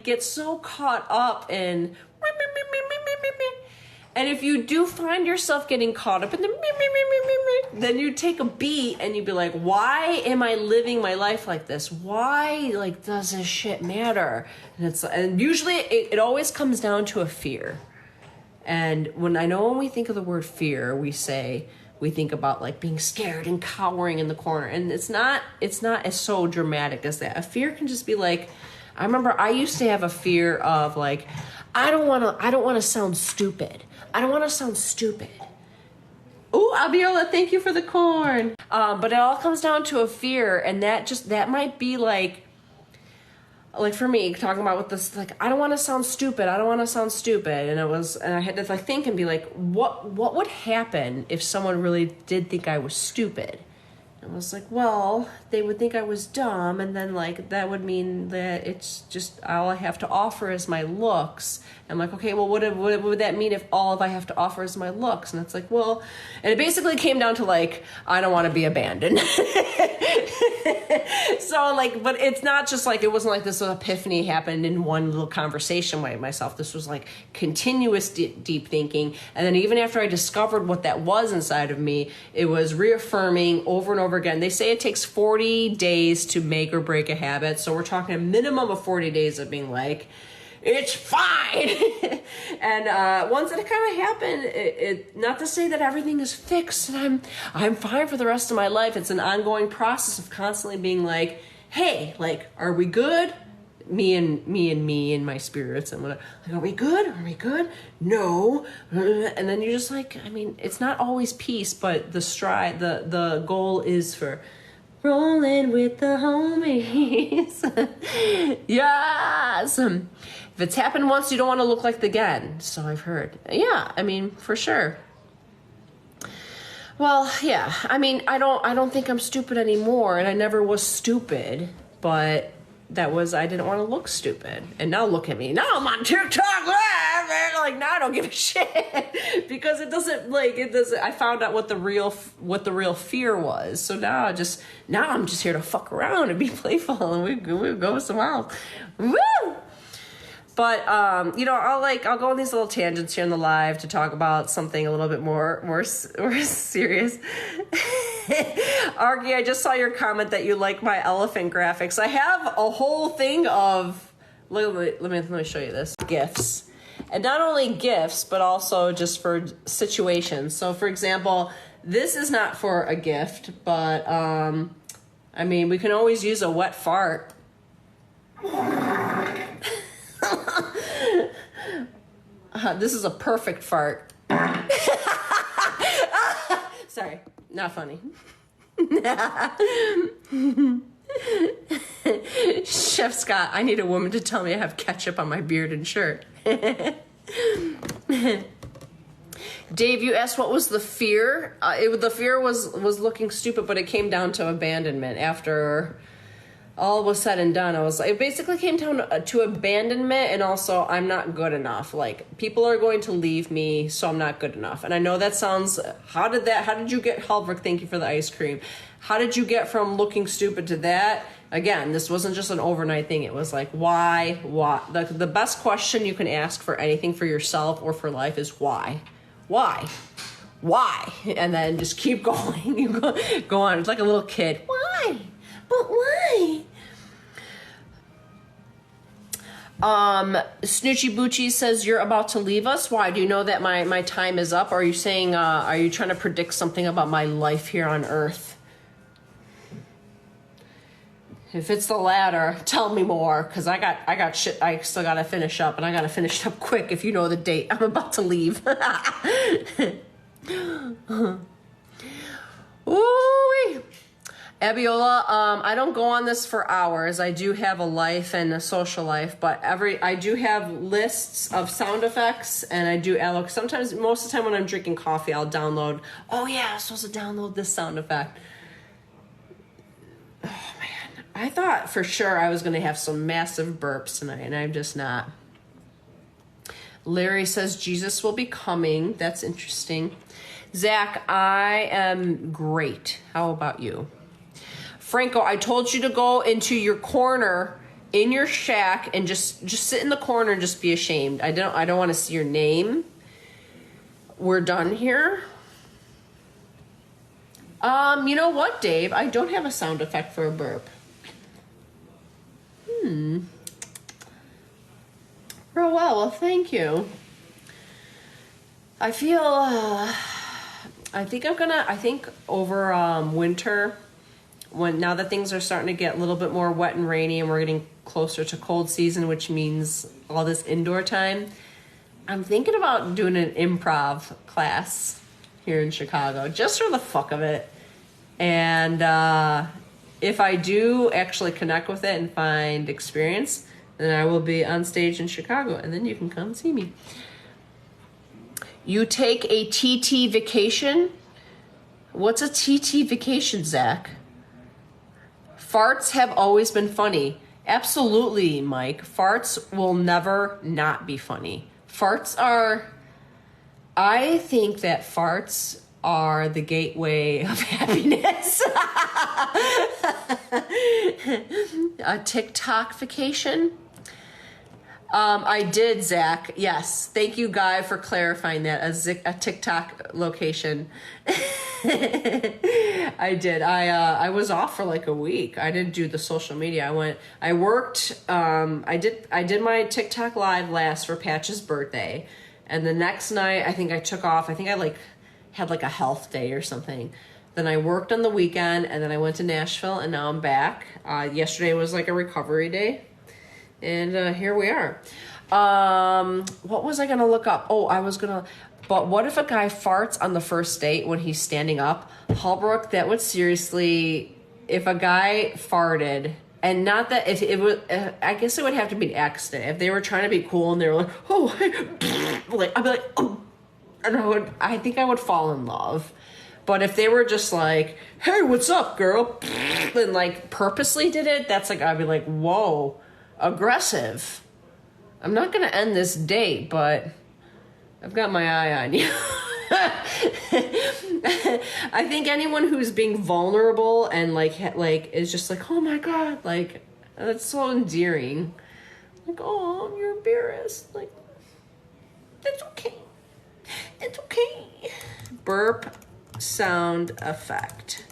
get so caught up in, and if you do find yourself getting caught up in the, then you take a beat and you'd be like, why am I living my life like this? Why, like, does this shit matter? And usually it always comes down to a fear. And when we think of the word fear, we think about like being scared and cowering in the corner. And it's not as so dramatic as that. A fear can just be like, I remember I used to have a fear of like, I don't want to sound stupid. I don't want to sound stupid. Ooh, Abiola, thank you for the corn. But it all comes down to a fear, and that might be like for me, talking about with this, like, I don't want to sound stupid. I don't want to sound stupid. And I had to like think and be like, what would happen if someone really did think I was stupid? I was like, well, they would think I was dumb, and then like that would mean that it's just all I have to offer is my looks. I'm like, okay, well, what would that mean if all I have to offer is my looks? And it's like, well, and it basically came down to like, I don't want to be abandoned. So like, but it's not just like, it wasn't like this epiphany happened in one little conversation with myself. This was like continuous deep thinking. And then even after I discovered what that was inside of me, it was reaffirming over and over again. They say it takes 40 days to make or break a habit. So we're talking a minimum of 40 days of being like, it's fine. And once it kind of happened, it not to say that everything is fixed and I'm fine for the rest of my life. It's an ongoing process of constantly being like, hey, like, are we good? Me and my spirits and whatever. Like, are we good? Are we good? No. And then you're just like, I mean, it's not always peace, but the goal is for rolling with the homies. Yes. If it's happened once, you don't want to look like the again. So I've heard. Yeah, I mean, for sure. Well, yeah. I mean, I don't think I'm stupid anymore, and I never was stupid, but I didn't want to look stupid. And now look at me. Now I'm on TikTok. Like, now I don't give a shit because it doesn't. I found out what the real fear was. So now I'm just here to fuck around and be playful, and we go somewhere else. Woo! But I'll go on these little tangents here in the live to talk about something a little bit more serious. Argy, I just saw your comment that you like my elephant graphics. I have a whole thing of let me show you this. GIFs. And not only GIFs, but also just for situations. So for example, this is not for a gift, but I mean, we can always use a wet fart. This is a perfect fart. Sorry, not funny. Chef Scott, I need a woman to tell me I have ketchup on my beard and shirt. Dave, you asked what was the fear? The fear was looking stupid, but it came down to abandonment after all was said and done. It basically came down to abandonment, and also I'm not good enough. Like, people are going to leave me, so I'm not good enough. And I know that sounds, how did you get, Halverick, thank you for the ice cream. How did you get from looking stupid to that? Again, this wasn't just an overnight thing. It was like, why? The best question you can ask for anything for yourself or for life is why? Why? And then just keep going. You go on. It's like a little kid. Why? But why? Snoochie Boochie says, you're about to leave us. Why? Do you know that my time is up? Or are you saying, are you trying to predict something about my life here on Earth? If it's the latter, tell me more, because I got shit I still gotta finish up, and I gotta finish up quick if you know the date. I'm about to leave. Ooh-wee. Abiola, I don't go on this for hours. I do have a life and a social life, but I do have lists of sound effects, and I do allocate. Sometimes, most of the time when I'm drinking coffee, I'll download, oh yeah, I'm supposed to download this sound effect. Oh man, I thought for sure I was going to have some massive burps tonight, and I'm just not. Larry says Jesus will be coming. That's interesting. Zach, I am great. How about you? Franco, I told you to go into your corner in your shack and just sit in the corner and just be ashamed. I don't want to see your name. We're done here. You know what, Dave? I don't have a sound effect for a burp. Oh, well, thank you. I feel, I think over winter, now that things are starting to get a little bit more wet and rainy and we're getting closer to cold season, which means all this indoor time, I'm thinking about doing an improv class here in Chicago, just for the fuck of it. And if I do actually connect with it and find experience, then I will be on stage in Chicago, and then you can come see me. You take a TT vacation? What's a TT vacation, Zach? Farts have always been funny. Absolutely, Mike. Farts will never not be funny. I think that farts are the gateway of happiness. A TikTok vacation? I did, Zach. Yes. Thank you, Guy, for clarifying that. A TikTok location. I did. I was off for like a week. I didn't do the social media. I worked, I did my TikTok live last for Patch's birthday. And the next night, I think I took off. I think I had like a health day or something. Then I worked on the weekend, and then I went to Nashville, and now I'm back. Yesterday was like a recovery day. And here we are. What was I going to look up? But what if a guy farts on the first date when he's standing up? Holbrook, that would seriously, if a guy farted, and not that, if it would, I guess it would have to be an accident. If they were trying to be cool and they were like, oh, like, I'd be like, oh, and I think I would fall in love. But if they were just like, hey, what's up, girl? And like purposely did it, that's like, I'd be like, whoa. Aggressive. I'm not going to end this date, but I've got my eye on you. I think anyone who's being vulnerable and like is just like, oh my God, like that's so endearing. Like, oh, you're embarrassed. Like, it's okay. It's okay. Burp sound effect.